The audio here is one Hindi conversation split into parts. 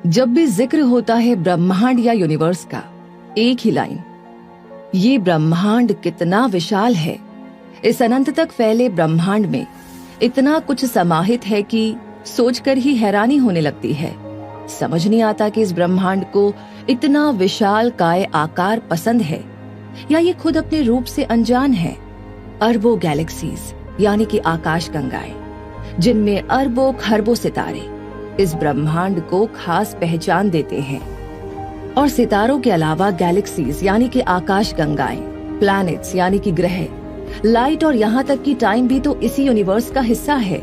जब भी जिक्र होता है ब्रह्मांड या यूनिवर्स का, एक ही लाइन, ये ब्रह्मांड कितना विशाल है। इस अनंत तक फैले ब्रह्मांड में इतना कुछ समाहित है कि सोचकर ही हैरानी होने लगती है। समझ नहीं आता कि इस ब्रह्मांड को इतना विशाल काय आकार पसंद है या ये खुद अपने रूप से अनजान है। अरबों गैलेक्सीज यानी कि आकाश गंगाएं, जिनमें अरबों खरबों सितारे इस ब्रह्मांड को खास पहचान देते हैं। और सितारों के अलावा गैलेक्सीज यानी कि आकाश गंगाएं, प्लैनेट्स यानी कि ग्रह, लाइट और यहाँ तक कि टाइम भी तो इसी यूनिवर्स का हिस्सा है।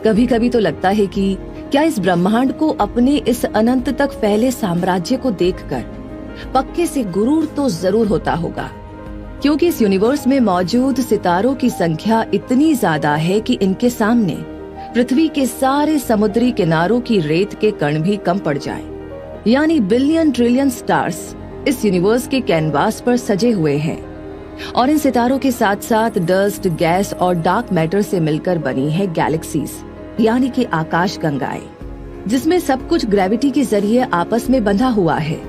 कभी कभी तो लगता है कि क्या इस ब्रह्मांड को अपने इस अनंत तक फैले साम्राज्य को देखकर पक्के से गुरूर तो जरूर होता होगा, क्योंकि इस यूनिवर्स में मौजूद सितारों की संख्या इतनी ज्यादा है कि इनके सामने पृथ्वी के सारे समुद्री किनारों की रेत के कण भी कम पड़ जाए। यानी बिलियन ट्रिलियन स्टार्स इस यूनिवर्स के कैनवास पर सजे हुए हैं और इन सितारों के साथ साथ डस्ट, गैस और डार्क मैटर से मिलकर बनी है गैलेक्सीज यानी कि आकाश गंगाएं, जिसमें सब कुछ ग्रेविटी के जरिए आपस में बंधा हुआ है।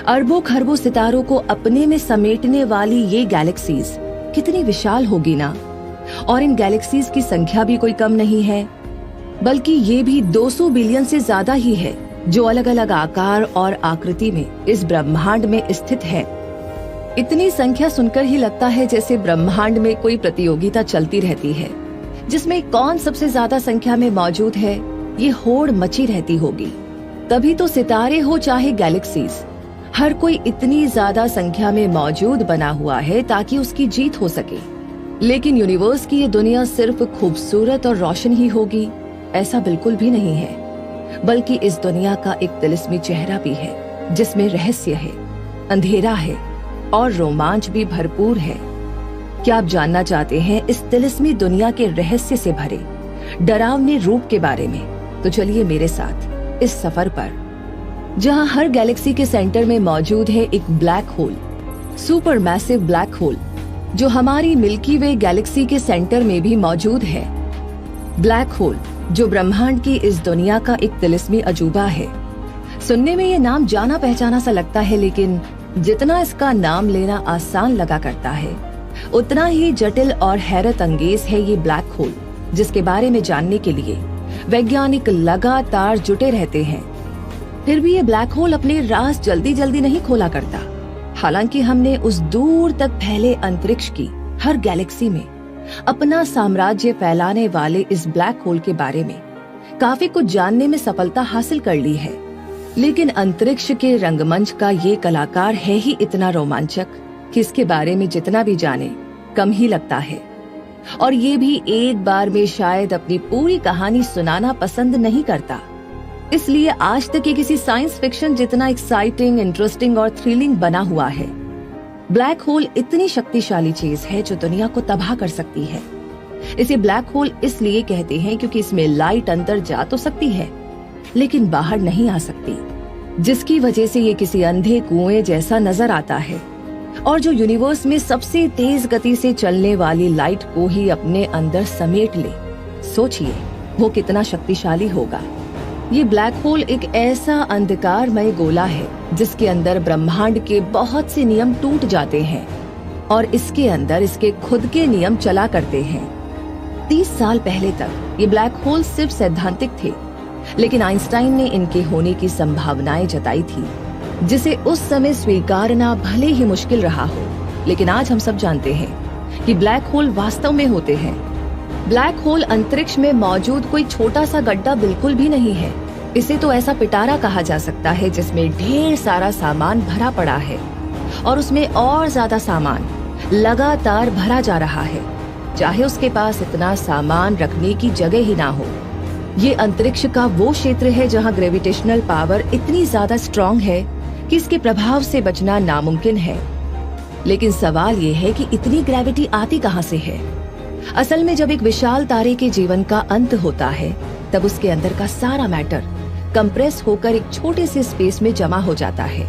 अरबों खरबों सितारों को अपने में समेटने वाली ये गैलेक्सीज कितनी विशाल होगी ना। और इन गैलेक्सीज की संख्या भी कोई कम नहीं है, बल्कि ये भी 200 बिलियन से ज्यादा ही है, जो अलग अलग आकार और आकृति में इस ब्रह्मांड में स्थित है। इतनी संख्या सुनकर ही लगता है जैसे ब्रह्मांड में कोई प्रतियोगिता चलती रहती है, जिसमें कौन सबसे ज्यादा संख्या में मौजूद है, ये होड़ मची रहती होगी। तभी तो सितारे हो चाहे गैलेक्सीज, हर कोई इतनी ज्यादा संख्या में मौजूद बना हुआ है ताकि उसकी जीत हो सके। लेकिन यूनिवर्स की ये दुनिया सिर्फ खूबसूरत और रोशन ही होगी, ऐसा बिल्कुल भी नहीं है, बल्कि इस दुनिया का एक तिलिस्मी चेहरा भी है, जिसमें रहस्य है, अंधेरा है और रोमांच भी भरपूर है। क्या आप जानना चाहते हैं इस तिलिस्मी दुनिया के रहस्य से भरे डरावने रूप के बारे में? तो चलिए मेरे साथ इस सफर पर, जहां हर गैलेक्सी के सेंटर में मौजूद है एक black hole, super massive black hole, जो हमारी मिल्की वे गैलेक्सी के सेंटर में भी मौजूद है। ब्लैक होल जो ब्रह्मांड की इस दुनिया का एक तिलिस्मी अजूबा है। सुनने में ये नाम जाना पहचाना सा लगता है, लेकिन जितना इसका नाम लेना आसान लगा करता है, उतना ही जटिल और हैरत अंगेज है ये ब्लैक होल, जिसके बारे में जानने के लिए वैज्ञानिक लगातार जुटे रहते हैं। फिर भी ये ब्लैक होल अपने राज जल्दी जल्दी नहीं खोला करता। हालांकि हमने उस दूर तक फैले अंतरिक्ष की हर गैलेक्सी में अपना साम्राज्य फैलाने वाले इस ब्लैक होल के बारे में काफी कुछ जानने में सफलता हासिल कर ली है, लेकिन अंतरिक्ष के रंगमंच का ये कलाकार है ही इतना रोमांचक कि इसके बारे में जितना भी जाने कम ही लगता है। और ये भी एक बार में शायद अपनी पूरी कहानी सुनाना पसंद नहीं करता। इसलिए आज तक ये किसी साइंस फिक्शन जितना एक्साइटिंग, इंटरेस्टिंग और थ्रिलिंग बना हुआ है। ब्लैक होल इतनी शक्तिशाली चीज है जो दुनिया को तबाह कर सकती है। इसे ब्लैक होल इसलिए कहते हैं क्योंकि इसमें लाइट अंदर जा तो सकती है, लेकिन बाहर नहीं आ सकती, जिसकी वजह से ये किसी अंधे कुएं जैसा नजर आता है और जो यूनिवर्स में सबसे तेज गति से चलने वाली लाइट को ही अपने अंदर समेट ले। सोचिए वो कितना शक्तिशाली होगा। ये ब्लैक होल एक ऐसा अंधकारमय गोला है जिसके अंदर ब्रह्मांड के बहुत से नियम टूट जाते हैं और इसके अंदर इसके खुद के नियम चला करते हैं। 30 साल पहले तक ये ब्लैक होल सिर्फ सैद्धांतिक थे, लेकिन आइंस्टाइन ने इनके होने की संभावनाएं जताई थी, जिसे उस समय स्वीकारना भले ही मुश्किल रहा हो। लेकिन आज हम सब जानते हैं कि ब्लैक होल वास्तव में होते हैं। ब्लैक होल अंतरिक्ष में मौजूद कोई छोटा सा गड्ढा बिल्कुल भी नहीं है। इसे तो ऐसा पिटारा कहा जा सकता है जिसमें ढेर सारा सामान भरा पड़ा है और उसमें और ज्यादा सामान लगातार भरा जा रहा है, चाहे उसके पास इतना सामान रखने की जगह ही ना हो। ये अंतरिक्ष का वो क्षेत्र है जहाँ ग्रेविटेशनल पावर इतनी ज्यादा स्ट्रॉन्ग है कि इसके प्रभाव से बचना नामुमकिन है। लेकिन सवाल ये है कि इतनी ग्रेविटी आती कहाँ से है? असल में जब एक विशाल तारे के जीवन का अंत होता है, तब उसके अंदर का सारा मैटर कंप्रेस होकर एक छोटे से स्पेस में जमा हो जाता है,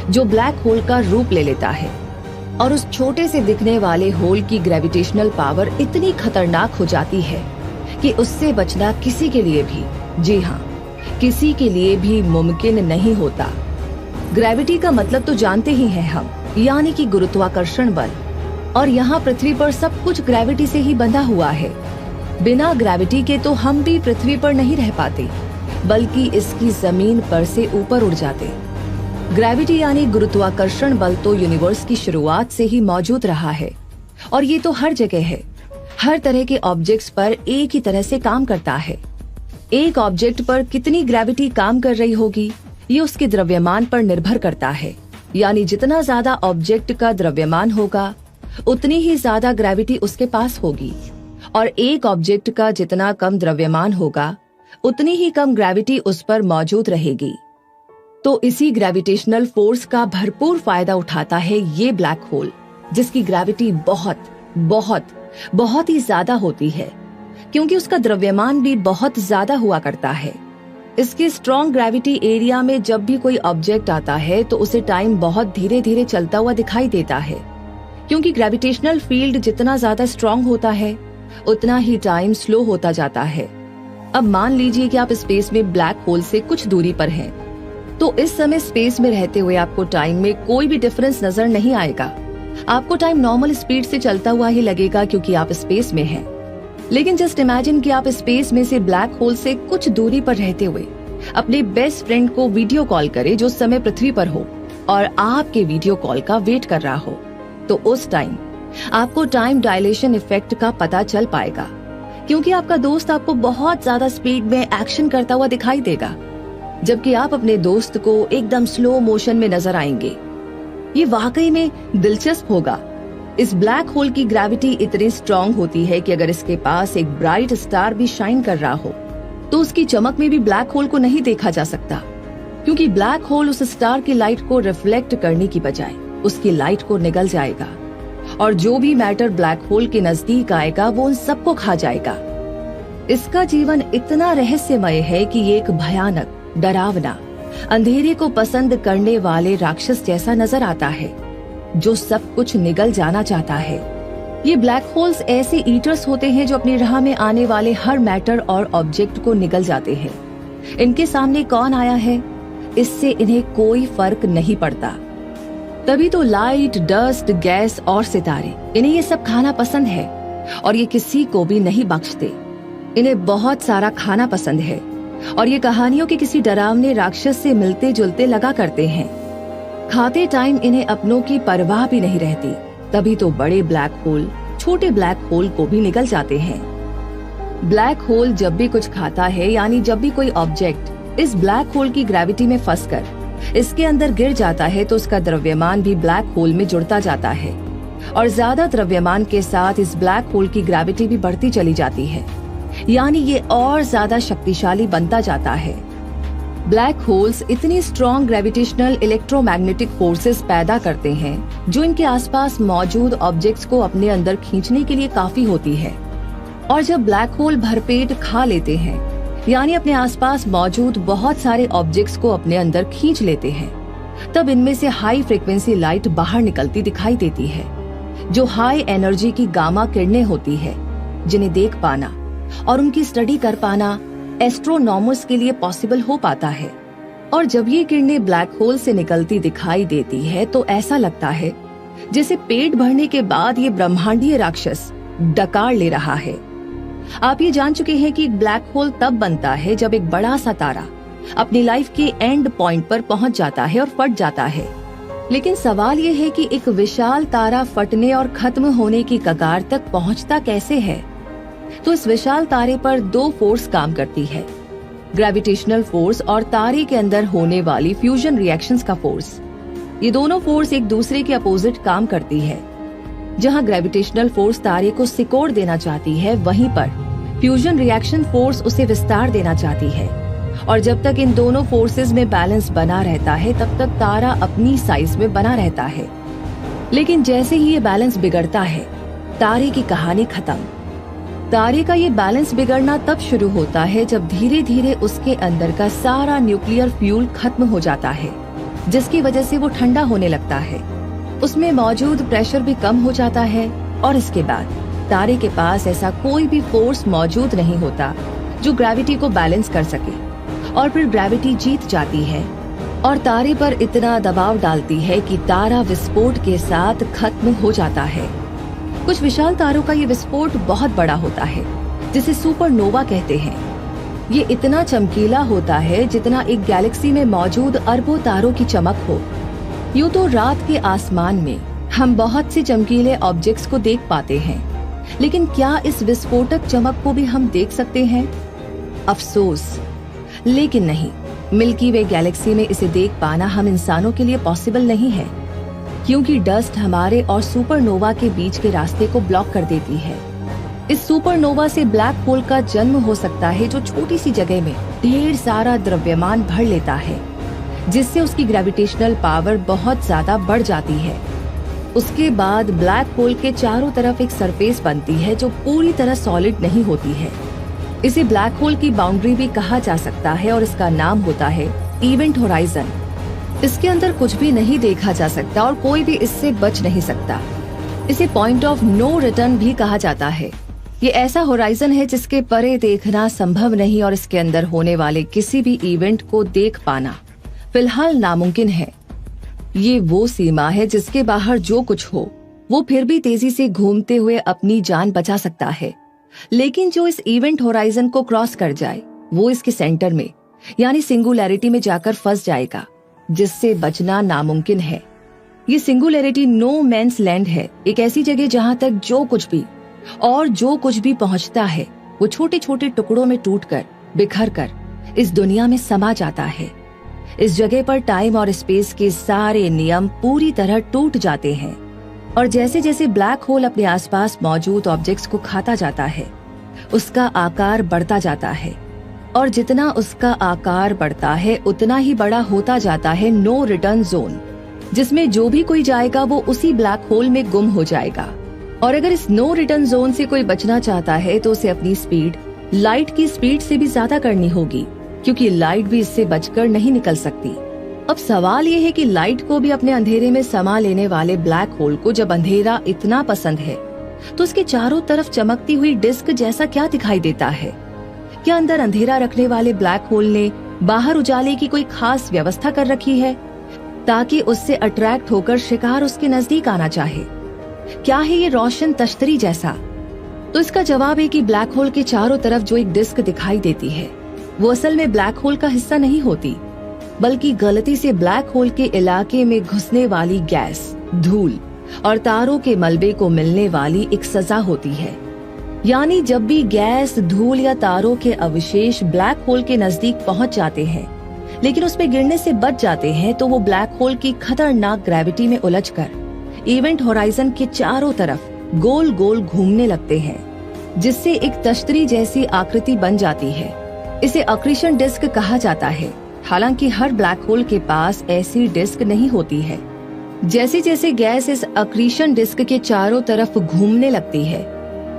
जो ब्लैक होल का रूप ले लेता है। और उस छोटे से दिखने वाले होल की ग्रेविटेशनल पावर इतनी खतरनाक हो जाती है कि उससे बचना किसी के लिए भी, जी हाँ, किसी के लिए भी मुमकिन नहीं होता। ग्रेविटी का मतलब तो जानते ही हैं हम, यानी कि गुरुत्वाकर्षण बल। और यहाँ पृथ्वी पर सब कुछ ग्रेविटी से ही बंधा हुआ है। बिना ग्रेविटी के तो हम भी पृथ्वी पर नहीं रह पाते, बल्कि इसकी जमीन पर से ऊपर उड़ जाते। ग्रेविटी यानी गुरुत्वाकर्षण बल तो यूनिवर्स की शुरुआत से ही मौजूद रहा है, और ये तो हर जगह है। हर तरह के ऑब्जेक्ट्स पर एक ही तरह से काम करता है। एक ऑब्जेक्ट पर कितनी ग्रेविटी काम कर रही होगी, ये उसके द्रव्यमान पर निर्भर करता है। यानी जितना ज्यादा ऑब्जेक्ट का द्रव्यमान होगा, उतनी ही ज्यादा ग्रेविटी उसके पास होगी, और एक ऑब्जेक्ट का जितना कम द्रव्यमान होगा, उतनी ही कम ग्रेविटी उस पर मौजूद रहेगी। तो इसी ग्रेविटेशनल फोर्स का भरपूर फायदा उठाता है ये ब्लैक होल, जिसकी ग्रेविटी बहुत बहुत बहुत ही ज्यादा होती है, क्योंकि उसका द्रव्यमान भी बहुत ज्यादा हुआ करता है। इसके स्ट्रॉन्ग ग्रेविटी एरिया में जब भी कोई ऑब्जेक्ट आता है तो उसे टाइम बहुत धीरे धीरे चलता हुआ दिखाई देता है, क्योंकि ग्रेविटेशनल फील्ड जितना ज्यादा स्ट्रॉन्ग होता है, उतना ही टाइम स्लो होता जाता है। अब मान लीजिए कि आप स्पेस में ब्लैक होल से कुछ दूरी पर हैं, तो इस समय स्पेस में रहते हुए आपको टाइम में कोई भी डिफरेंस नजर नहीं आएगा। आपको टाइम नॉर्मल स्पीड से चलता हुआ ही लगेगा, क्योंकि आप स्पेस में हैं। लेकिन जस्ट इमेजिन कि आप स्पेस में से ब्लैक होल से कुछ दूरी पर रहते हुए अपने बेस्ट फ्रेंड को वीडियो कॉल करें, जो उस समय पृथ्वी पर हो और आपके वीडियो कॉल का वेट कर रहा हो। तो उस टाइम आपको टाइम डायलेशन इफेक्ट का पता चल पाएगा, क्योंकि आपका दोस्त आपको बहुत ज्यादा स्पीड में एक्शन करता हुआ दिखाई देगा, जबकि आप अपने दोस्त को एकदम स्लो मोशन में नजर आएंगे। ये वाकई में दिलचस्प होगा। इस ब्लैक होल की ग्रेविटी इतनी स्ट्रॉन्ग होती है कि अगर इसके पास एक ब्राइट स्टार भी शाइन कर रहा हो, तो उसकी चमक में भी ब्लैक होल को नहीं देखा जा सकता, क्योंकि ब्लैक होल उस स्टार की लाइट को रिफ्लेक्ट करने की बजाय उसकी लाइट को निगल जाएगा, और जो भी मैटर ब्लैक होल के नजदीक आएगा वो उन सबको खा जाएगा। इसका जीवन इतना रहस्यमय है कि ये एक भयानक, डरावना, अंधेरे को पसंद करने वाले राक्षस जैसा नजर आता है, जो सब कुछ निगल जाना चाहता है। ये ब्लैक होल्स ऐसे ईटर्स होते हैं जो अपनी राह में आने वाले हर मैटर और ऑब्जेक्ट को निगल जाते हैं। इनके सामने कौन आया है, इससे इन्हें कोई फर्क नहीं पड़ता। तभी तो लाइट, डस्ट, गैस और सितारे, इन्हें ये सब खाना पसंद है, और ये किसी को भी नहीं बख्शते। इन्हें बहुत सारा खाना पसंद है, और ये कहानियों के किसी डरावने राक्षस से मिलते जुलते लगा करते हैं। खाते टाइम इन्हें अपनों की परवाह भी नहीं रहती। तभी तो बड़े ब्लैक होल छोटे ब्लैक होल को भी निगल जाते हैं। ब्लैक होल जब भी कुछ खाता है, यानी जब भी कोई ऑब्जेक्ट इस ब्लैक होल की ग्रेविटी में फंसकर इसके अंदर गिर जाता है, तो उसका द्रव्यमान भी ब्लैक होल में जुड़ता जाता है, और ज्यादा द्रव्यमान के साथ इस ब्लैक होल की ग्रेविटी भी बढ़ती चली जाती है, यानी ये और ज्यादा शक्तिशाली बनता जाता है। ब्लैक होल्स इतनी स्ट्रॉन्ग ग्रेविटेशनल इलेक्ट्रोमैग्नेटिक फोर्सेस पैदा करते हैं, जो इनके आसपास मौजूद ऑब्जेक्ट्स को अपने अंदर खींचने के लिए काफी होती है। और जब ब्लैक होल भरपेट खा लेते हैं, यानी अपने आसपास मौजूद बहुत सारे ऑब्जेक्ट्स को अपने अंदर खींच लेते हैं, तब इनमें से हाई फ्रीक्वेंसी लाइट बाहर निकलती दिखाई देती है, जो हाई एनर्जी की गामा किरणें होती है, जिन्हें देख पाना और उनकी स्टडी कर पाना एस्ट्रोनॉमर्स के लिए पॉसिबल हो पाता है। और जब ये किरणें ब्लैक होल से निकलती दिखाई देती है, तो ऐसा लगता है जैसे पेट भरने के बाद ये ब्रह्मांडीय राक्षस डकार ले रहा है। आप ये जान चुके हैं कि ब्लैक होल तब बनता है जब एक बड़ा सा तारा अपनी लाइफ के एंड पॉइंट पर पहुंच जाता है और फट जाता है। लेकिन सवाल ये है कि एक विशाल तारा फटने और खत्म होने की कगार तक पहुंचता कैसे है? तो इस विशाल तारे पर दो फोर्स काम करती है, ग्रेविटेशनल फोर्स और तारे के अंदर होने वाली फ्यूजन रिएक्शंस का फोर्स। ये दोनों फोर्स एक दूसरे के अपोजिट काम करती है। जहां ग्रेविटेशनल फोर्स तारे को सिकोड़ देना चाहती है, वहीं पर फ्यूजन रिएक्शन फोर्स उसे विस्तार देना चाहती है। और जब तक इन दोनों फोर्सेस में बैलेंस बना रहता है, तब तक तारा अपनी साइज में बना रहता है। लेकिन जैसे ही ये बैलेंस बिगड़ता है, तारे की कहानी खत्म। तारे का ये बैलेंस बिगड़ना तब शुरू होता है जब धीरे धीरे उसके अंदर का सारा न्यूक्लियर फ्यूल खत्म हो जाता है, जिसकी वजह से वो ठंडा होने लगता है। उसमें मौजूद प्रेशर भी कम हो जाता है, और इसके बाद तारे के पास ऐसा कोई भी फोर्स मौजूद नहीं होता जो ग्रेविटी को बैलेंस कर सके। और फिर ग्रेविटी जीत जाती है और तारे पर इतना दबाव डालती है कि तारा विस्फोट के साथ खत्म हो जाता है। कुछ विशाल तारों का ये विस्फोट बहुत बड़ा होता है, जिसे सुपरनोवा कहते हैं। ये इतना चमकीला होता है जितना एक गैलेक्सी में मौजूद अरबों तारों की चमक हो। यूं तो रात के आसमान में हम बहुत से चमकीले ऑब्जेक्ट्स को देख पाते हैं, लेकिन क्या इस विस्फोटक चमक को भी हम देख सकते हैं? अफसोस, लेकिन नहीं। मिल्की वे गैलेक्सी में इसे देख पाना हम इंसानों के लिए पॉसिबल नहीं है, क्योंकि डस्ट हमारे और सुपरनोवा के बीच के रास्ते को ब्लॉक कर देती है। इस सुपरनोवा से ब्लैक होल का जन्म हो सकता है, जो छोटी सी जगह में ढेर सारा द्रव्यमान भर लेता है, जिससे उसकी ग्रेविटेशनल पावर बहुत ज्यादा बढ़ जाती है। उसके बाद ब्लैक होल के चारों तरफ एक सरफेस बनती है जो पूरी तरह सॉलिड नहीं होती है। इसे ब्लैक होल की बाउंड्री भी कहा जा सकता है और इसका नाम होता है इवेंट होराइजन। इसके अंदर कुछ भी नहीं देखा जा सकता और कोई भी इससे बच नहीं सकता। इसे पॉइंट ऑफ नो रिटर्न भी कहा जाता है। ये ऐसा होराइजन है जिसके परे देखना संभव नहीं और इसके अंदर होने वाले किसी भी इवेंट को देख पाना फिलहाल नामुमकिन है। ये वो सीमा है जिसके बाहर जो कुछ हो वो फिर भी तेजी से घूमते हुए अपनी जान बचा सकता है, लेकिन जो इस इवेंट होराइजन को क्रॉस कर जाए वो इसके सेंटर में यानी सिंगुलैरिटी में जाकर फंस जाएगा, जिससे बचना नामुमकिन है। ये सिंगुलैरिटी नो मैंस लैंड है, एक ऐसी जगह जहां तक जो कुछ भी पहुंचता है वो छोटे छोटे टुकड़ों में टूटकर बिखर कर इस दुनिया में समा जाता है। इस जगह पर टाइम और स्पेस के सारे नियम पूरी तरह टूट जाते हैं और जैसे जैसे ब्लैक होल अपने आसपास मौजूद ऑब्जेक्ट्स को खाता जाता है, उसका आकार बढ़ता जाता है और जितना उसका आकार बढ़ता है उतना ही बड़ा होता जाता है नो रिटर्न जोन, जिसमें जो भी कोई जाएगा वो उसी ब्लैक होल में गुम हो जाएगा। और अगर इस नो रिटर्न जोन से कोई बचना चाहता है तो उसे अपनी स्पीड लाइट की स्पीड से भी ज्यादा करनी होगी, क्योंकि लाइट भी इससे बचकर नहीं निकल सकती। अब सवाल ये है कि लाइट को भी अपने अंधेरे में समा लेने वाले ब्लैक होल को जब अंधेरा इतना पसंद है तो उसके चारों तरफ चमकती हुई डिस्क जैसा क्या दिखाई देता है? क्या अंदर अंधेरा रखने वाले ब्लैक होल ने बाहर उजाले की कोई खास व्यवस्था कर रखी है ताकि उससे अट्रैक्ट होकर शिकार उसके नजदीक आना चाहे? क्या है ये रोशन तश्तरी जैसा? तो इसका जवाब है कि ब्लैक होल के चारों तरफ जो एक डिस्क दिखाई देती है वो असल में ब्लैक होल का हिस्सा नहीं होती, बल्कि गलती से ब्लैक होल के इलाके में घुसने वाली गैस, धूल और तारों के मलबे को मिलने वाली एक सजा होती है। यानी जब भी गैस, धूल या तारों के अवशेष ब्लैक होल के नजदीक पहुंच जाते हैं लेकिन उसमें गिरने से बच जाते हैं, तो वो ब्लैक होल की खतरनाक ग्रेविटी में उलझकर इवेंट होराइजन के चारों तरफ गोल गोल घूमने लगते हैं, जिससे एक तश्तरी जैसी आकृति बन जाती है। इसे अक्रीशन डिस्क कहा जाता है। हालांकि हर ब्लैक होल के पास ऐसी डिस्क नहीं होती है। जैसे जैसे गैस इस अक्रीशन डिस्क के चारों तरफ घूमने लगती है,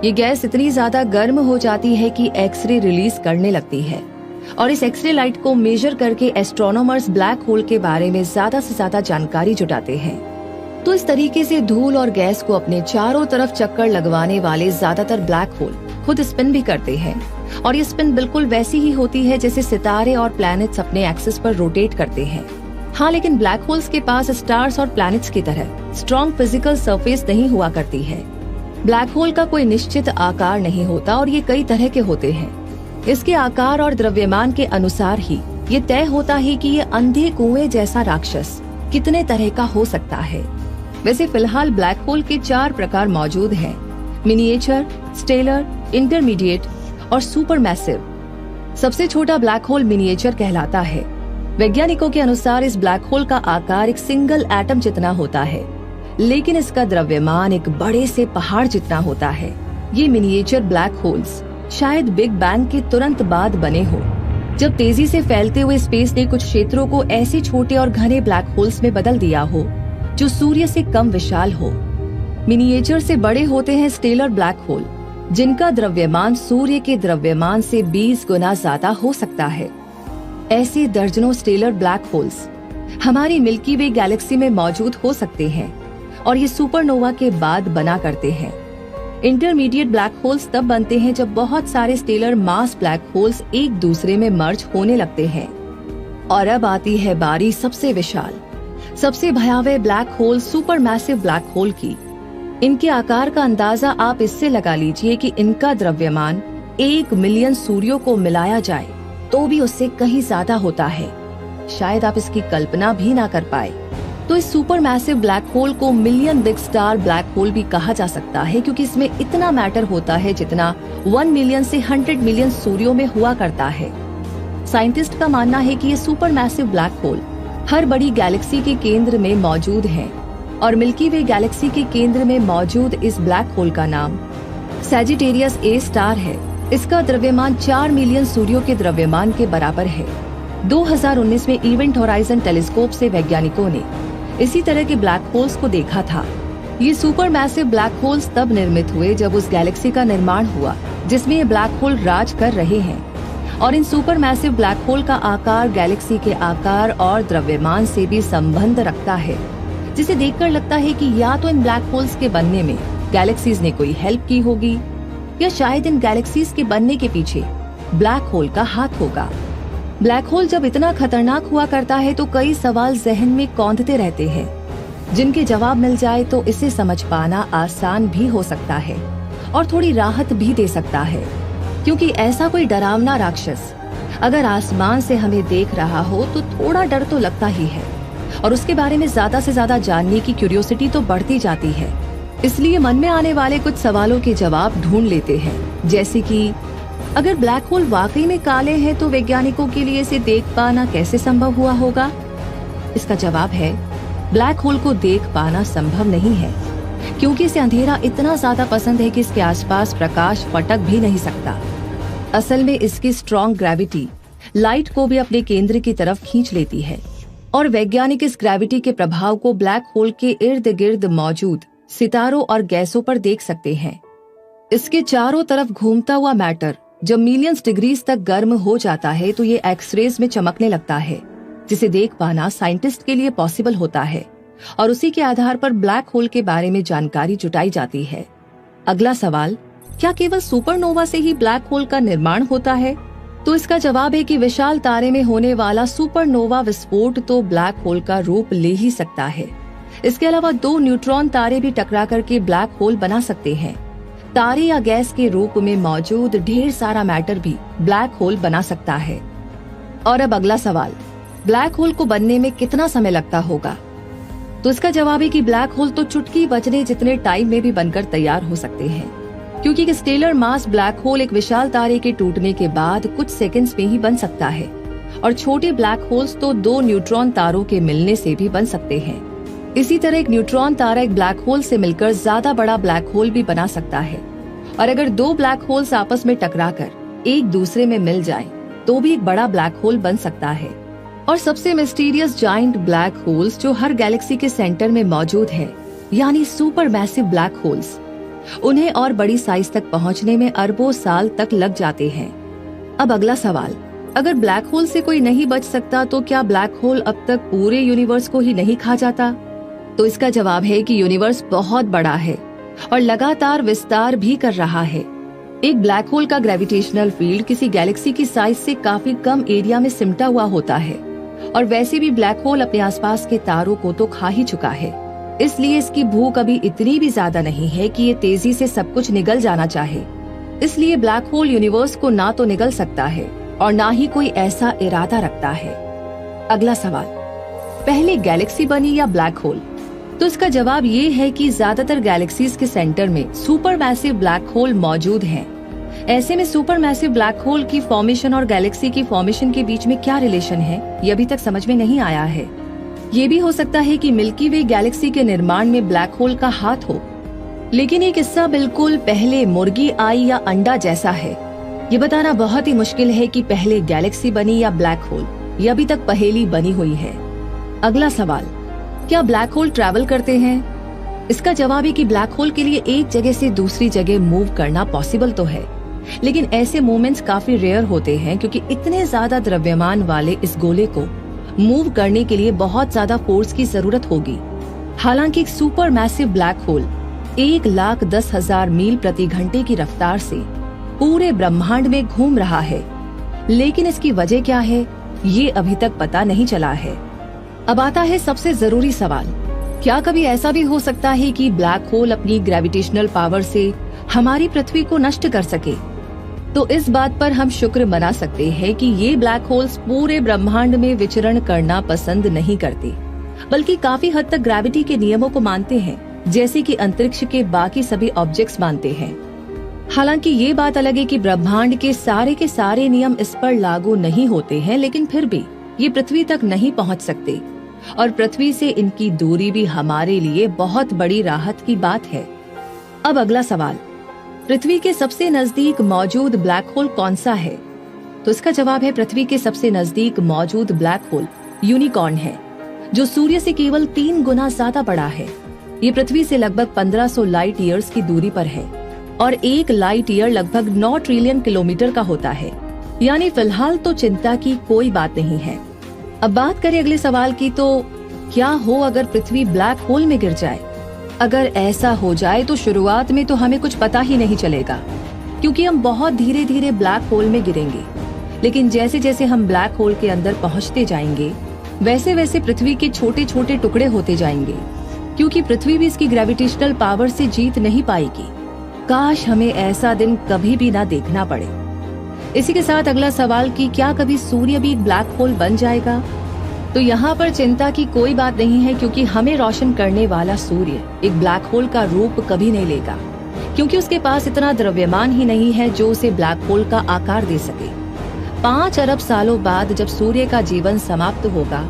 ये गैस इतनी ज्यादा गर्म हो जाती है कि एक्सरे रिलीज करने लगती है और इस एक्सरे लाइट को मेजर करके एस्ट्रोनॉमर्स ब्लैक होल के बारे में ज्यादा से ज्यादा जानकारी जुटाते हैं। तो इस तरीके से धूल और गैस को अपने चारों तरफ चक्कर लगवाने वाले ज्यादातर ब्लैक होल खुद स्पिन भी करते हैं और ये स्पिन बिल्कुल वैसी ही होती है जैसे सितारे और प्लैनेट्स अपने एक्सिस पर रोटेट करते हैं। हाँ, लेकिन ब्लैक होल्स के पास स्टार्स और प्लैनेट्स की तरह स्ट्रॉन्ग फिजिकल सरफेस नहीं हुआ करती है। ब्लैक होल का कोई निश्चित आकार नहीं होता और ये कई तरह के होते हैं। इसके आकार और द्रव्यमान के अनुसार ही ये तय होता है कि ये अंधे कुएं जैसा राक्षस कितने तरह का हो सकता है। वैसे फिलहाल ब्लैक होल के 4 प्रकार मौजूद हैं: मिनिएचर, स्टेलर, इंटरमीडिएट और सुपरमैसिव। सबसे छोटा ब्लैक होल मिनिएचर कहलाता है। वैज्ञानिकों के अनुसार इस ब्लैक होल का आकार एक सिंगल एटम जितना होता है, लेकिन इसका द्रव्यमान एक बड़े से पहाड़ जितना होता है। ये मिनिएचर ब्लैक होल्स शायद बिग बैंग के तुरंत बाद बने हो, जब तेजी से फैलते हुए स्पेस ने कुछ क्षेत्रों को ऐसे छोटे और घने ब्लैक होल्स में बदल दिया हो जो सूर्य से कम विशाल हो। मिनिएचर से बड़े होते हैं स्टेलर ब्लैक होल, जिनका द्रव्यमान सूर्य के द्रव्यमान से 20 गुना ज्यादा हो सकता है। ऐसे दर्जनों स्टेलर ब्लैक होल्स हमारी मिल्की वे गैलेक्सी में मौजूद हो सकते हैं और ये सुपरनोवा के बाद बना करते हैं। इंटरमीडिएट ब्लैक होल्स तब बनते हैं जब बहुत सारे स्टेलर मास ब्लैक होल्स एक दूसरे में मर्ज होने लगते हैं। और अब आती है बारी सबसे विशाल, सबसे भयावह black hole, super massive black hole की। इनके आकार का अंदाजा आप इससे लगा लीजिए कि इनका द्रव्यमान 1 मिलियन सूर्यों को मिलाया जाए तो भी उससे कहीं ज्यादा होता है। शायद आप इसकी कल्पना भी ना कर पाए। तो इस सुपर मैसिव ब्लैक होल को million big star black hole भी कहा जा सकता है, क्योंकि इसमें इतना मैटर होता है जितना 1 मिलियन से 100 मिलियन सूर्यों में हुआ करता है। साइंटिस्ट का मानना है कि ये सुपर मैसिव ब्लैक होल हर बड़ी गैलेक्सी के केंद्र में मौजूद है, और मिल्की वे गैलेक्सी के केंद्र में मौजूद इस ब्लैक होल का नाम सैजिटेरियस ए स्टार है। इसका द्रव्यमान 4 मिलियन सूर्यों के द्रव्यमान के बराबर है। 2019 में इवेंट होराइजन टेलीस्कोप से वैज्ञानिकों ने इसी तरह के ब्लैक होल्स को देखा था। ये सुपर मैसिव ब्लैक होल्स तब निर्मित हुए जब उस गैलेक्सी का निर्माण हुआ जिसमें ये ब्लैक होल राज कर रहे हैं। और इन सुपर मैसिव ब्लैक होल का आकार गैलेक्सी के आकार और द्रव्यमान से भी संबंध रखता है, जिसे देखकर लगता है कि या तो इन ब्लैक होल्स के बनने में गैलेक्सीज ने कोई हेल्प की होगी, या शायद इन गैलेक्सीज के बनने के पीछे ब्लैक होल का हाथ होगा। ब्लैक होल जब इतना खतरनाक हुआ करता है तो कई सवाल जहन में कौंधते रहते हैं, जिनके जवाब मिल जाए तो इसे समझ पाना आसान भी हो सकता है और थोड़ी राहत भी दे सकता है। क्योंकि ऐसा कोई डरावना राक्षस अगर आसमान से हमें देख रहा हो तो थोड़ा डर तो लगता ही है, और उसके बारे में ज्यादा से ज्यादा जानने की क्यूरियोसिटी तो बढ़ती जाती है। इसलिए मन में आने वाले कुछ सवालों के जवाब ढूंढ लेते हैं, जैसे कि अगर ब्लैक होल वाकई में काले हैं तो वैज्ञानिकों के लिए इसे देख पाना कैसे संभव हुआ होगा? इसका जवाब है, ब्लैक होल को देख पाना संभव नहीं है, क्योंकि इसे अंधेरा इतना ज्यादा पसंद है कि इसके आसपास प्रकाश फटक भी नहीं सकता। असल में इसकी स्ट्रॉन्ग ग्रेविटी लाइट को भी अपने केंद्र की तरफ खींच लेती है, और वैज्ञानिक इस ग्रेविटी के प्रभाव को ब्लैक होल के इर्द गिर्द मौजूद सितारों और गैसों पर देख सकते हैं। इसके चारों तरफ घूमता हुआ मैटर जब मिलियंस डिग्रीज तक गर्म हो जाता है तो ये एक्सरेज में चमकने लगता है, जिसे देख पाना साइंटिस्ट के लिए पॉसिबल होता है, और उसी के आधार पर ब्लैक होल के बारे में जानकारी जुटाई जाती है। अगला सवाल, क्या केवल सुपरनोवा से ही ब्लैक होल का निर्माण होता है? तो इसका जवाब है कि विशाल तारे में होने वाला सुपरनोवा विस्फोट तो ब्लैक होल का रूप ले ही सकता है। इसके अलावा 2 न्यूट्रॉन तारे भी टकरा करके ब्लैक होल बना सकते हैं। तारे या गैस के रूप में मौजूद ढेर सारा मैटर भी ब्लैक होल बना सकता है। और अब अगला सवाल, ब्लैक होल को बनने में कितना समय लगता होगा? तो इसका जवाब है कि ब्लैक होल तो चुटकी बजने जितने टाइम में भी बनकर तैयार हो सकते हैं, क्योंकि एक स्टेलर मास ब्लैक होल एक विशाल तारे के टूटने के बाद कुछ सेकंड्स में ही बन सकता है, और छोटे ब्लैक होल्स तो 2 न्यूट्रॉन तारों के मिलने से भी बन सकते हैं। इसी तरह एक न्यूट्रॉन तारा एक ब्लैक होल से मिलकर ज्यादा बड़ा ब्लैक होल भी बना सकता है, और अगर 2 ब्लैक होल्स आपस में टकराकर एक दूसरे में मिल जाएं, तो भी एक बड़ा ब्लैक होल बन सकता है। और सबसे मिस्टीरियस जाइंट ब्लैक होल्स जो हर गैलेक्सी के सेंटर में मौजूद है, यानी सुपर मैसिव ब्लैक होल्स, उन्हें और बड़ी साइज तक पहुंचने में अरबों साल तक लग जाते हैं। अब अगला सवाल, अगर ब्लैक होल से कोई नहीं बच सकता तो क्या ब्लैक होल अब तक पूरे यूनिवर्स को ही नहीं खा जाता? तो इसका जवाब है कि यूनिवर्स बहुत बड़ा है और लगातार विस्तार भी कर रहा है। एक ब्लैक होल का ग्रेविटेशनल फील्ड किसी गैलेक्सी की साइज से काफी कम एरिया में सिमटा हुआ होता है, और वैसे भी ब्लैक होल अपने आसपास के तारों को तो खा ही चुका है। इसलिए इसकी भूख अभी इतनी भी ज्यादा नहीं है कि ये तेजी से सब कुछ निगल जाना चाहे। इसलिए ब्लैक होल यूनिवर्स को ना तो निगल सकता है और ना ही कोई ऐसा इरादा रखता है। अगला सवाल, पहले गैलेक्सी बनी या ब्लैक होल? तो इसका जवाब ये है कि ज्यादातर गैलेक्सीज के सेंटर में सुपर मैसिव ब्लैक होल मौजूद हैं। ऐसे में सुपर मैसिव ब्लैक होल की फॉर्मेशन और गैलेक्सी की फॉर्मेशन के बीच में क्या रिलेशन है, ये अभी तक समझ में नहीं आया है। ये भी हो सकता है कि मिल्की वे गैलेक्सी के निर्माण में ब्लैक होल का हाथ हो, लेकिन ये किस्सा बिल्कुल पहले मुर्गी आई या अंडा जैसा है। ये बताना बहुत ही मुश्किल है कि पहले गैलेक्सी बनी या ब्लैक होल, ये अभी तक पहेली बनी हुई है। अगला सवाल, क्या ब्लैक होल ट्रैवल करते हैं? इसका जवाब है कि ब्लैक होल के लिए एक जगह से दूसरी जगह मूव करना पॉसिबल तो है, लेकिन ऐसे मूवमेंट्स काफी रेयर होते हैं, क्योंकि इतने ज्यादा द्रव्यमान वाले इस गोले को मूव करने के लिए बहुत ज्यादा फोर्स की जरूरत होगी। हालांकि एक सुपर मैसिव ब्लैक होल 1,10,000 मील प्रति घंटे की रफ्तार से पूरे ब्रह्मांड में घूम रहा है। लेकिन इसकी वजह क्या है, ये अभी तक पता नहीं चला है। अब आता है सबसे जरूरी सवाल, क्या कभी ऐसा भी हो सकता है कि ब्लैक होल अपनी ग्रेविटेशनल पावर से हमारी पृथ्वी को नष्ट कर सके? तो इस बात पर हम शुक्र मना सकते हैं कि ये ब्लैक होल्स पूरे ब्रह्मांड में विचरण करना पसंद नहीं करते, बल्कि काफी हद तक ग्रेविटी के नियमों को मानते हैं, जैसे कि अंतरिक्ष के बाकी सभी ऑब्जेक्ट्स मानते हैं। हालांकि ये बात अलग है कि ब्रह्मांड के सारे नियम इस पर लागू नहीं होते हैं, लेकिन फिर भी ये पृथ्वी तक नहीं पहुंच सकते और पृथ्वी से इनकी दूरी भी हमारे लिए बहुत बड़ी राहत की बात है। अब अगला सवाल, पृथ्वी के सबसे नजदीक मौजूद ब्लैक होल कौन सा है? तो इसका जवाब है, पृथ्वी के सबसे नजदीक मौजूद ब्लैक होल यूनिकॉर्न है, जो सूर्य से केवल 3 गुना ज्यादा बड़ा है। ये पृथ्वी से लगभग 1500 लाइट ईयर्स की दूरी पर है और 1 लाइट ईयर लगभग 9 ट्रिलियन किलोमीटर का होता है। यानी फिलहाल तो चिंता की कोई बात नहीं है। अब बात करें अगले सवाल की, तो क्या हो अगर पृथ्वी ब्लैक होल में गिर जाए? अगर ऐसा हो जाए तो शुरुआत में तो हमें कुछ पता ही नहीं चलेगा, क्योंकि हम बहुत धीरे धीरे ब्लैक होल में गिरेंगे। लेकिन जैसे जैसे हम ब्लैक होल के अंदर पहुंचते जाएंगे, वैसे वैसे पृथ्वी के छोटे छोटे टुकड़े होते जाएंगे, क्योंकि पृथ्वी भी इसकी ग्रेविटेशनल पावर से जीत नहीं पाएगी। काश हमें ऐसा दिन कभी भी ना देखना पड़े। इसी के साथ अगला सवाल कि क्या कभी सूर्य भी एक ब्लैक होल बन जाएगा? तो यहाँ पर चिंता की कोई बात नहीं है, क्योंकि हमें रोशन करने वाला सूर्य एक ब्लैक होल का रूप कभी नहीं लेगा, क्योंकि उसके पास इतना द्रव्यमान ही नहीं है जो उसे ब्लैक होल का आकार दे सके। 5 अरब सालों बाद जब सूर्य का जीवन समाप्त होगा,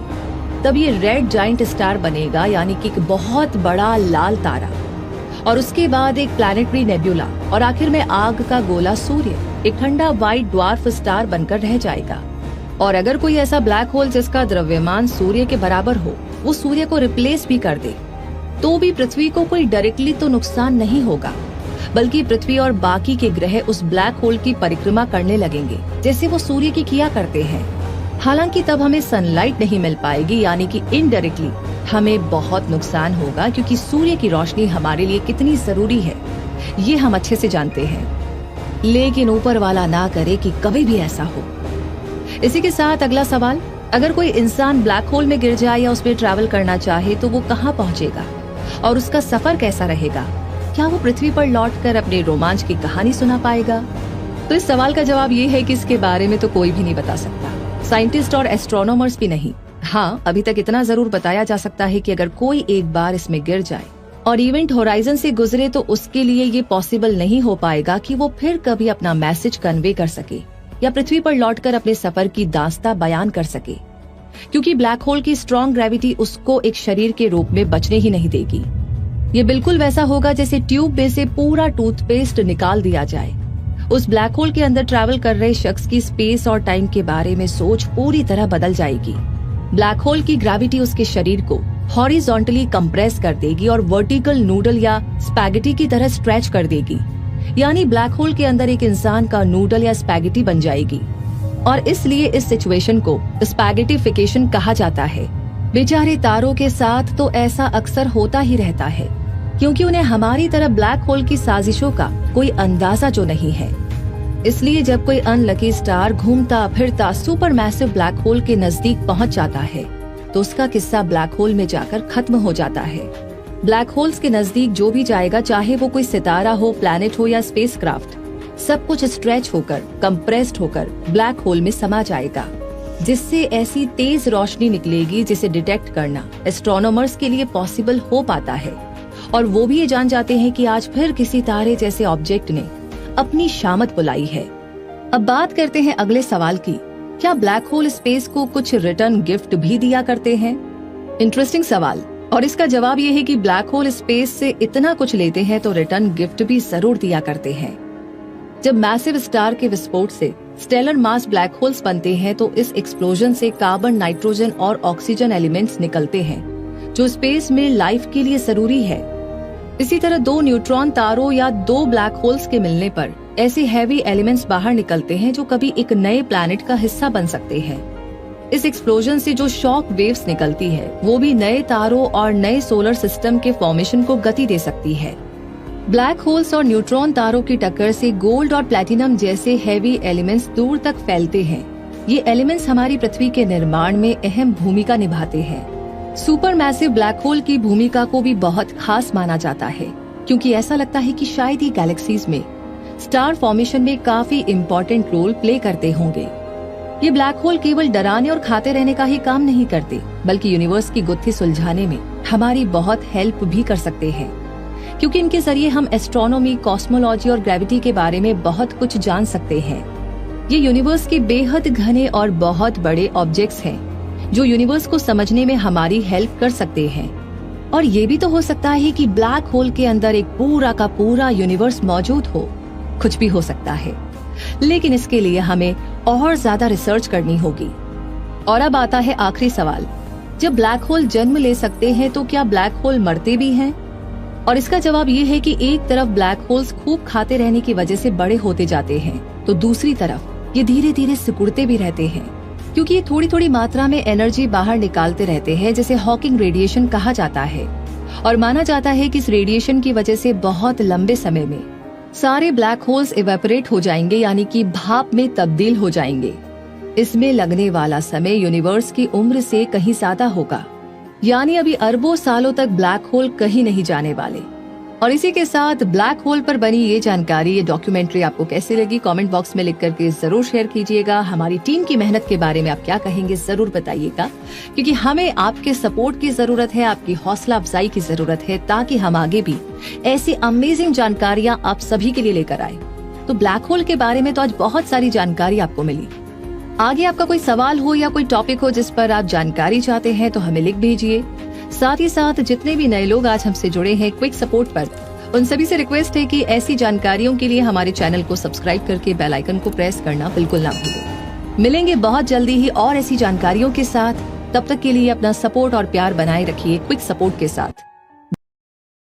तब ये रेड जाइंट स्टार बनेगा, यानी कि एक बहुत बड़ा लाल तारा, और उसके बाद एक प्लैनेटरी नेब्यूला, और आखिर में आग का गोला सूर्य एक ठंडा व्हाइट ड्वार्फ स्टार बनकर रह जाएगा। और अगर कोई ऐसा ब्लैक होल जिसका द्रव्यमान सूर्य के बराबर हो, वो सूर्य को रिप्लेस भी कर दे, तो भी पृथ्वी को कोई डायरेक्टली तो नुकसान नहीं होगा, बल्कि पृथ्वी और बाकी के ग्रह उस ब्लैक होल की परिक्रमा करने लगेंगे, जैसे वो सूर्य की किया करते हैं। हालांकि तब हमें सनलाइट नहीं मिल पाएगी, यानी कि इनडायरेक्टली हमें बहुत नुकसान होगा, क्योंकि सूर्य की रोशनी हमारे लिए कितनी जरूरी है ये हम अच्छे से जानते हैं। लेकिन ऊपर वाला ना करे कि कभी भी ऐसा हो। इसी के साथ अगला सवाल, अगर कोई इंसान ब्लैक होल में गिर जाए या उसमें ट्रैवल करना चाहे तो वो कहाँ पहुँचेगा और उसका सफर कैसा रहेगा? क्या वो पृथ्वी पर लौटकर अपने रोमांच की कहानी सुना पाएगा? तो इस सवाल का जवाब ये है कि इसके बारे में तो कोई भी नहीं बता सकता, साइंटिस्ट और एस्ट्रोनॉमर्स भी नहीं। हाँ, अभी तक इतना जरूर बताया जा सकता है कि अगर कोई एक बार इसमें गिर जाए और इवेंट होराइजन से गुजरे, तो उसके लिए ये पॉसिबल नहीं हो पाएगा कि वो फिर कभी अपना मैसेज कन्वे कर सके या पृथ्वी पर लौटकर अपने सफर की दास्तां बयान कर सके, क्योंकि ब्लैक होल की स्ट्रॉन्ग ग्रेविटी उसको एक शरीर के रूप में बचने ही नहीं देगी। ये बिल्कुल वैसा होगा जैसे ट्यूब में से पूरा टूथपेस्ट निकाल दिया जाए। उस ब्लैक होल के अंदर ट्रैवल कर रहे शख्स की स्पेस और टाइम के बारे में सोच पूरी तरह बदल जाएगी। ब्लैक होल की ग्रेविटी उसके शरीर को हॉरिजॉन्टली कंप्रेस कर देगी और वर्टिकल नूडल या स्पैगेटी की तरह स्ट्रेच कर देगी, यानी ब्लैक होल के अंदर एक इंसान का नूडल या स्पैगेटी बन जाएगी। और इसलिए इस सिचुएशन को स्पैगेटिफिकेशन कहा जाता है। बेचारे तारों के साथ तो ऐसा अक्सर होता ही रहता है, क्योंकि उन्हें हमारी तरह ब्लैक होल की साजिशों का कोई अंदाजा जो नहीं है। इसलिए जब कोई अनलकी स्टार घूमता फिरता सुपर मैसिव ब्लैक होल के नजदीक पहुंच जाता है, तो उसका किस्सा ब्लैक होल में जाकर खत्म हो जाता है। ब्लैक होल्स के नजदीक जो भी जाएगा, चाहे वो कोई सितारा हो, प्लैनेट हो या स्पेसक्राफ्ट, सब कुछ स्ट्रेच होकर, कंप्रेस्ड होकर ब्लैक होल में समा जाएगा, जिससे ऐसी तेज रोशनी निकलेगी जिसे डिटेक्ट करना एस्ट्रोनॉमर्स के लिए पॉसिबल हो पाता है। और वो भी ये जान जाते हैं कि आज फिर किसी तारे जैसे ऑब्जेक्ट ने अपनी शामत बुलाई है। अब बात करते हैं अगले सवाल की, क्या ब्लैक होल स्पेस को कुछ रिटर्न गिफ्ट भी दिया करते हैं? इंटरेस्टिंग सवाल, और इसका जवाब ये है कि ब्लैक होल स्पेस से इतना कुछ लेते हैं तो रिटर्न गिफ्ट भी जरूर दिया करते हैं। जब मैसिव स्टार के विस्फोट से स्टेलर मास ब्लैक होल्स बनते हैं, तो इस एक्सप्लोजन से कार्बन, नाइट्रोजन और ऑक्सीजन एलिमेंट्स निकलते हैं, जो स्पेस में लाइफ के लिए जरूरी है। इसी तरह 2 न्यूट्रॉन तारों या 2 ब्लैक होल्स के मिलने पर ऐसे हैवी एलिमेंट्स बाहर निकलते हैं जो कभी एक नए प्लैनेट का हिस्सा बन सकते हैं। इस एक्सप्लोजन से जो शॉक वेव्स निकलती है, वो भी नए तारों और नए सोलर सिस्टम के फॉर्मेशन को गति दे सकती है। ब्लैक होल्स और न्यूट्रॉन तारों की टक्कर से गोल्ड और प्लैटिनम जैसे हैवी एलिमेंट्स दूर तक फैलते हैं। ये एलिमेंट्स हमारी पृथ्वी के निर्माण में अहम भूमिका निभाते हैं। सुपर मैसिव ब्लैक होल की भूमिका को भी बहुत खास माना जाता है, क्योंकि ऐसा लगता है कि शायद ये गैलेक्सीज में स्टार फॉर्मेशन में काफी इम्पोर्टेंट रोल प्ले करते होंगे। ये ब्लैक होल केवल डराने और खाते रहने का ही काम नहीं करते, बल्कि यूनिवर्स की गुत्थी सुलझाने में हमारी बहुत हेल्प भी कर सकते हैं, क्योंकि इनके जरिए हम एस्ट्रोनॉमी, कॉस्मोलॉजी और ग्रेविटी के बारे में बहुत कुछ जान सकते हैं। ये यूनिवर्स के बेहद घने और बहुत बड़े ऑब्जेक्ट्स हैं, जो यूनिवर्स को समझने में हमारी हेल्प कर सकते हैं। और ये भी तो हो सकता है कि ब्लैक होल के अंदर एक पूरा का पूरा यूनिवर्स मौजूद हो। कुछ भी हो सकता है, लेकिन इसके लिए हमें और ज्यादा रिसर्च करनी होगी। और अब आता है आखिरी सवाल, जब ब्लैक होल जन्म ले सकते हैं तो क्या ब्लैक होल मरते भी हैं? और इसका जवाब ये है कि एक तरफ ब्लैक होल्स खूब खाते रहने की वजह से बड़े होते जाते हैं, तो दूसरी तरफ ये धीरे धीरे सिकुड़ते भी रहते हैं, क्योंकि ये थोड़ी थोड़ी मात्रा में एनर्जी बाहर निकालते रहते हैं, जिसे हॉकिंग रेडिएशन कहा जाता है। और माना जाता है कि इस रेडिएशन की वजह से बहुत लंबे समय में सारे ब्लैक होल्स इवेपोरेट हो जाएंगे, यानी कि भाप में तब्दील हो जाएंगे। इसमें लगने वाला समय यूनिवर्स की उम्र से कहीं ज्यादा होगा, यानी अभी अरबों सालों तक ब्लैक होल कहीं नहीं जाने वाले। और इसी के साथ ब्लैक होल पर बनी ये जानकारी, ये डॉक्यूमेंट्री आपको कैसी लगी, कमेंट बॉक्स में लिख करके जरूर शेयर कीजिएगा। हमारी टीम की मेहनत के बारे में आप क्या कहेंगे जरूर बताइएगा, क्योंकि हमें आपके सपोर्ट की जरूरत है, आपकी हौसला अफजाई की जरूरत है, ताकि हम आगे भी ऐसी अमेजिंग जानकारियां आप सभी के लिए लेकर आए। तो ब्लैक होल के बारे में तो आज बहुत सारी जानकारी आपको मिली। आगे आपका कोई सवाल हो या कोई टॉपिक हो जिस पर आप जानकारी चाहते हैं तो हमें लिख भेजिए। साथ ही साथ जितने भी नए लोग आज हमसे जुड़े हैं क्विक सपोर्ट पर, उन सभी से रिक्वेस्ट है कि ऐसी जानकारियों के लिए हमारे चैनल को सब्सक्राइब करके बेल आइकन को प्रेस करना बिल्कुल ना भूलें। मिलेंगे बहुत जल्दी ही और ऐसी जानकारियों के साथ। तब तक के लिए अपना सपोर्ट और प्यार बनाए रखिए क्विक सपोर्ट के साथ।